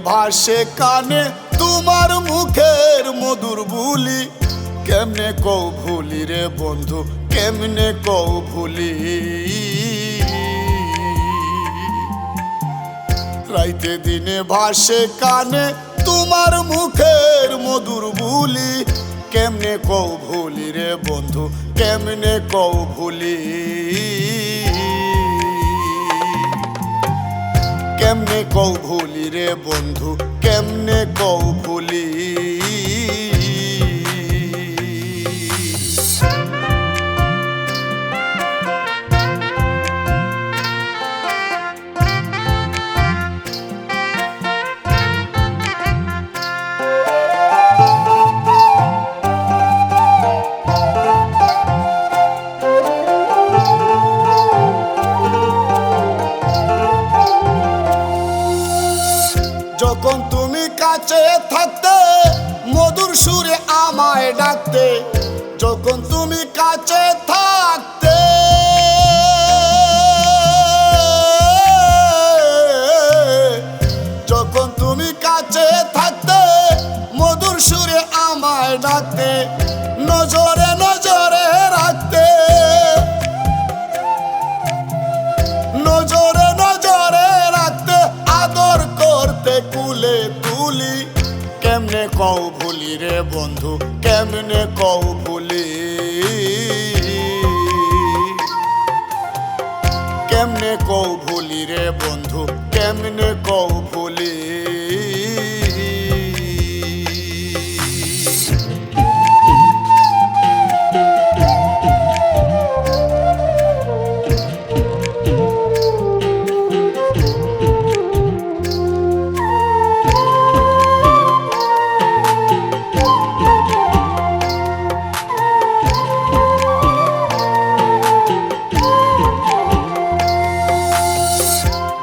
ভাসে কানে তোমার মুখের মধুর বুলি। কেমনে কও ভুলি রে বন্ধু, কেমনে কও ভুলি। রাইতে দিনে ভাসে কানে তোমার মুখের মধুর বুলি। কেমনে কও ভুলি রে বন্ধু, কেমনে কও ভুলি। কেমনে কও ভুলি রে বন্ধু, কেমনে কও ভুলি। যখন তুমি কাছে থাকতে মধুর সুরে আমায় ডাকতে, যখন তুমি কাছে থাকতে, যখন তুমি কাছে থাকতে মধুর সুরে আমায় ডাকতে, নজরে নজরে রাখতে, নজরে নজরে রাখতে, আদর করতে কুলে তুলি। কেমনে কও ভুলি রে বন্ধু, কেমনে কও ভুলি। কেমনে কও ভুলি রে বন্ধু, কেমনে কও ভুলি।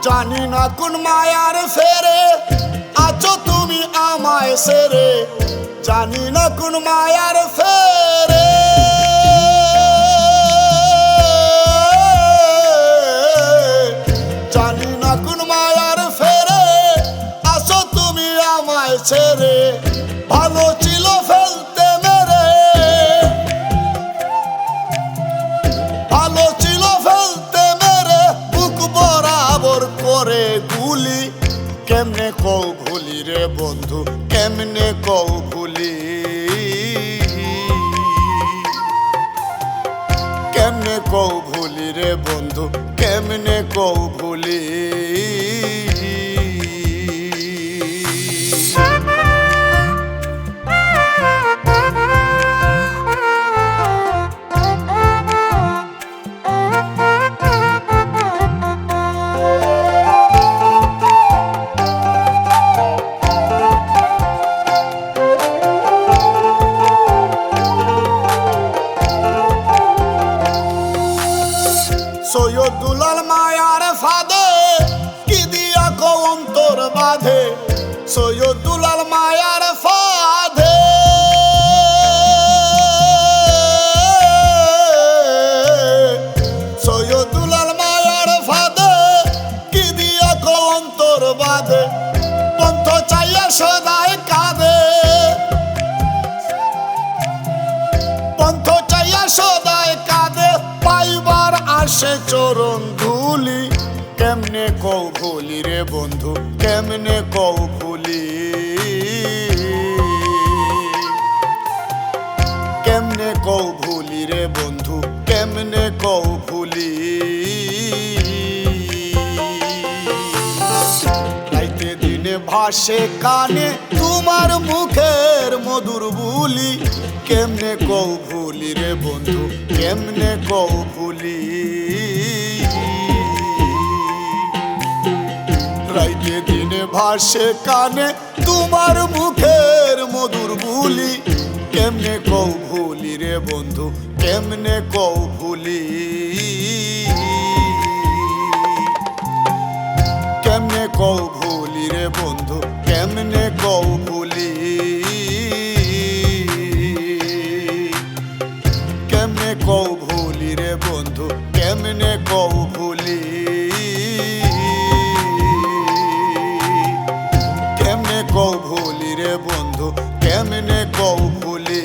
জানি না কোন মায়ার ফেরে আছো তুমি আমায় সেরে, জানি না কোন মায়ার ফেরে, জানি না কোন মায়ার ফেরে আছো তুমি আমায় ছেড়ে। ভালো ছিল ফেলতে মেরে, ভালো ছিল ফেলতে মেরে, বুক বরাবর করে গুলি। কেমনে কও ভুলি রে বন্ধু, কেমনে কও ভুলি। কেমনে কও ভুলি রে বন্ধু, কেমনে কও ভুলি। সৈয়দ দুলাল মায়ার ফাঁদে কি দিয়া কও অন্তর বাঁধে, সৈয়দ দুলাল মায়ার ফাঁদে, সৈয়দ দুলাল মায়ার ফাঁদে কি দিয়া কও অন্তর বাঁধে। পন্থ চাইয়া সদাই কাঁদে, পন্থ চাইয়া সদাই কাঁদে, পাইবার আসে চরণ ধুলি। কেমনে কও ভুলি রে বন্ধু, কেমনে কও ভুলি। কেমনে কও ভুলি রে বন্ধু, কেমনে কও ভুলি। রাইতে দিনে ভাসে কানে তোমার মুখের মধুর বুলি। কেমনে কও ভুলি রে বন্ধু, কেমনে কও ভুলি। রাইতে দিনে ভাসে কানে তোমার মুখের মধুর বুলি। কেমনে কও ভুলি রে বন্ধু, কেমনে কও ভুলি। কেমনে কও ভুলি রে বন্ধু, কেমনে কও ভুলি। কেমনে কও ভুলি রে বন্ধু, কেমনে কও ভুলি। কেমনে কও ভুলি